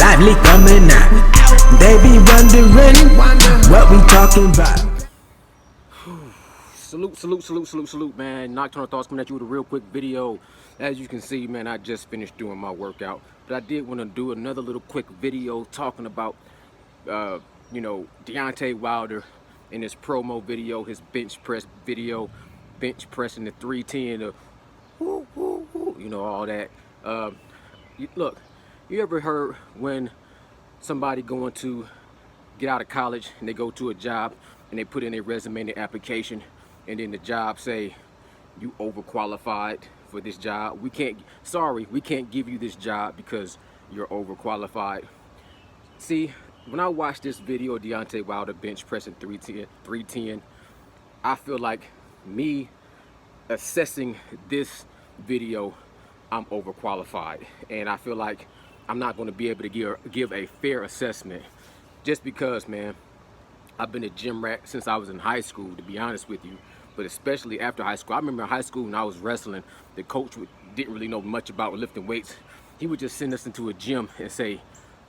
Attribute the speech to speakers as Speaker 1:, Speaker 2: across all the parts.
Speaker 1: lively coming out. They be wondering what we talking about.
Speaker 2: Salute, man. Nocturnal Thoughts coming at you with a real quick video. As you can see, man, I just finished doing my workout, but I did want to do another little quick video talking about, Deontae Wilder in his promo video, his bench press video, bench pressing the 310, all that. Look, you ever heard when somebody going to get out of college and they go to a job and they put in their resume and their application, and then the job say, you overqualified for this job. We can't give you this job because you're overqualified. See, when I watched this video of Deontae Wilder bench pressing 310, I feel like me assessing this video, I'm overqualified, and I feel like I'm not going to be able to give a fair assessment, just because, man, I've been a gym rat since I was in high school, to be honest with you, but especially after high school. I remember in high school when I was wrestling, the coach didn't really know much about lifting weights. He would just send us into a gym and say,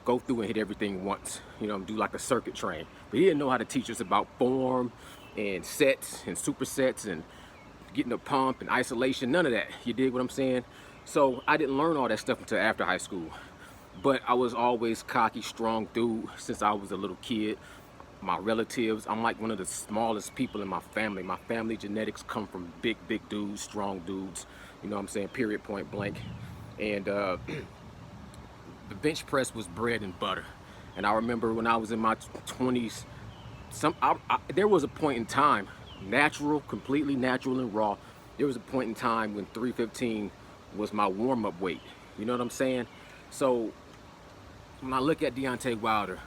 Speaker 2: go through and hit everything once, do like a circuit train. But he didn't know how to teach us about form and sets and supersets and getting a pump and isolation, none of that. You dig what I'm saying? So I didn't learn all that stuff until after high school. But I was always cocky, strong dude since I was a little kid. My relatives, I'm like one of the smallest people in my family. My family genetics come from big dudes, strong dudes. You know what I'm saying? Period, point blank. And the bench press was bread and butter. And I remember when I was in my 20s, there was a point in time, completely natural and raw. There was a point in time when 315 was my warm-up weight. You know what I'm saying? So when I look at Deontae Wilder,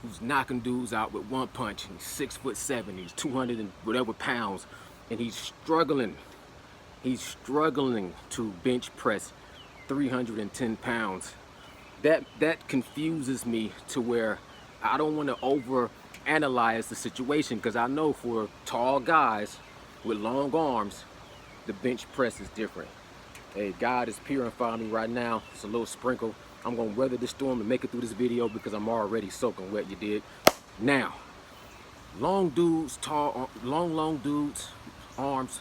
Speaker 2: who's knocking dudes out with one punch, and he's 6'7", he's 200 and whatever pounds, and he's struggling to bench press 310 pounds. That confuses me to where I don't want to overanalyze the situation, because I know for tall guys with long arms, the bench press is different. Hey, God is purifying me right now. It's a little sprinkle. I'm gonna weather this storm and make it through this video because I'm already soaking wet, you dig? Now, long dudes, long dudes, arms,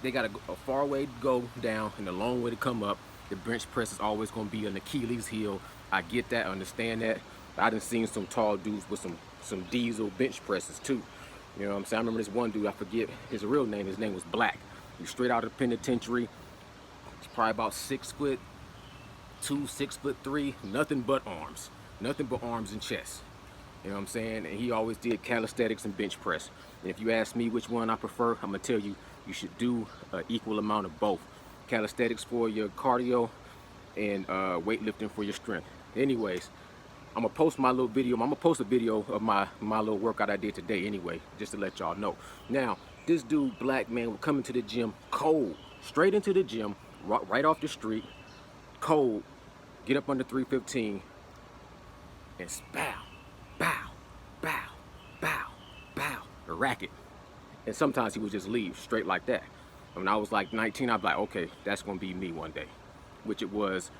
Speaker 2: they got a far way to go down and a long way to come up. The bench press is always gonna be an Achilles heel. I get that, I understand that. I done seen some tall dudes with some diesel bench presses too. You know what I'm saying? I remember this one dude, I forget his real name. His name was Black. He was straight out of the penitentiary. He's probably about 6'2", 6'3", nothing but arms and chest. You know what I'm saying? And he always did calisthenics and bench press. And if you ask me which one I prefer, I'm gonna tell you, you should do an equal amount of both. Calisthenics for your cardio and weightlifting for your strength. Anyways, I'm gonna post my little video. I'm gonna post a video of my little workout I did today anyway, just to let y'all know. Now, this dude, Black, man, would come into the gym cold, straight into the gym, right off the street, cold, get up under 315, and bow, a racket. And sometimes he would just leave straight like that. When I was like 19, I'd be like, okay, that's gonna be me one day, which it was.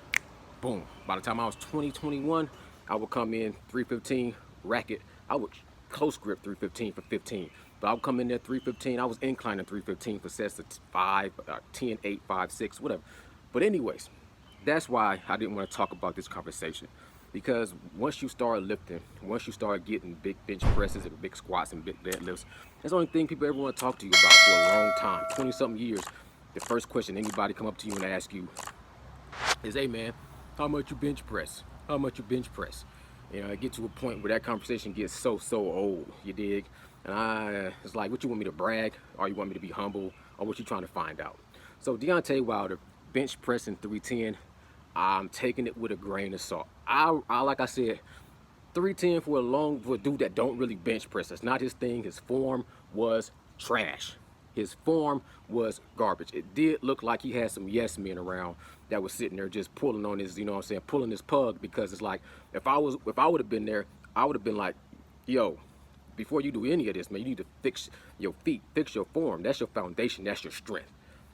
Speaker 2: Boom. By the time I was 21, I would come in 315, racket. I would close grip 315 for 15. But I would come in there 315. I was inclining 315 for sets of 5, 10, 8, 5, 6, whatever. But anyways, that's why I didn't want to talk about this conversation. Because once you start lifting, once you start getting big bench presses and big squats and big deadlifts, that's the only thing people ever want to talk to you about for a long time. 20-something years, the first question anybody come up to you and ask you is, hey man, how much you bench press? How much you bench press? You know, I get to a point where that conversation gets so old, you dig? And it's like, what you want me to brag? Or you want me to be humble? Or what you trying to find out? So Deontae Wilder, bench pressing 310, I'm taking it with a grain of salt. I like I said, 310 for a dude that don't really bench press. That's not his thing. His form was trash. His form was garbage. It did look like he had some yes men around that was sitting there just pulling on his, pulling his pug, because it's like, if I would have been there, I would have been like, yo, before you do any of this, man, you need to fix your feet, fix your form. That's your foundation, that's your strength.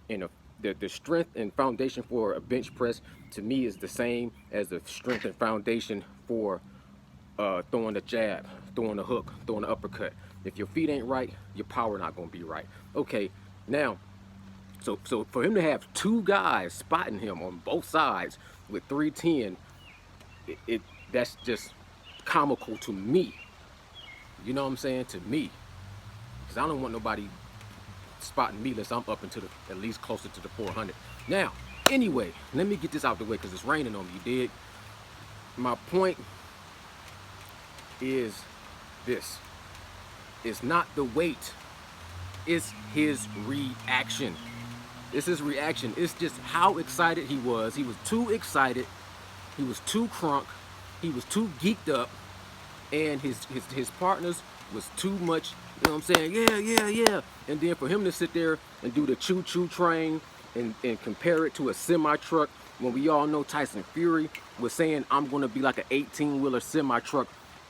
Speaker 2: And the strength and foundation for a bench press to me is the same as the strength and foundation for throwing a jab, throwing a hook, throwing an uppercut. If your feet ain't right, your power not gonna be right. Okay, now, so for him to have two guys spotting him on both sides with 310, that's just comical to me. You know what I'm saying? To me, because I don't want nobody spotting me unless I'm up into the at least closer to the 400. Now, anyway, let me get this out the way because it's raining on me. You dig? My point is this: it's not the weight, it's his reaction. It's his reaction. It's just how excited he was. He was too excited. He was too crunk. He was too geeked up, and his partners was too much. You know what I'm saying? Yeah. And then for him to sit there and do the choo-choo train and compare it to a semi-truck, when we all know Tyson Fury was saying, I'm going to be like an 18-wheeler semi-truck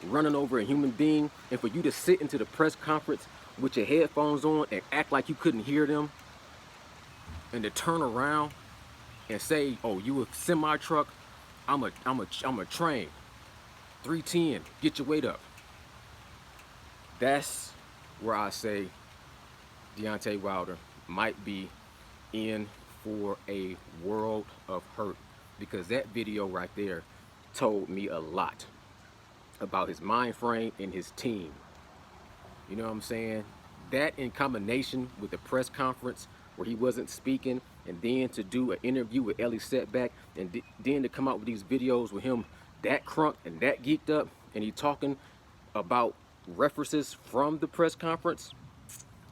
Speaker 2: running over a human being, and for you to sit into the press conference with your headphones on and act like you couldn't hear them, and to turn around and say, oh, you a semi-truck, I'm a train, 310, get your weight up. That's where I say Deontae Wilder might be in for a world of hurt, because that video right there told me a lot about his mind frame and his team. You know what I'm saying? That in combination with the press conference where he wasn't speaking, and then to do an interview with Ellie Setback, and then to come out with these videos with him that crunk and that geeked up, and he talking about references from the press conference.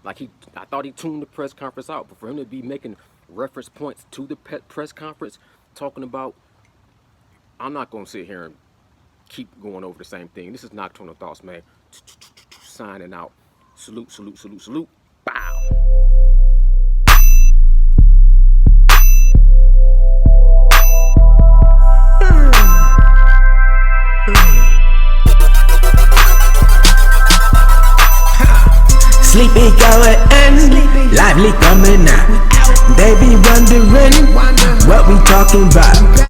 Speaker 2: Like I thought he tuned the press conference out, but for him to be making reference points to the press conference, talking about, I'm not gonna sit here and keep going over the same thing. This is Nocturnal Thoughts, man. Signing out. Salute, salute, salute, salute. Bow.
Speaker 1: Sleepy going in, lively coming out. They be wondering what we talking about.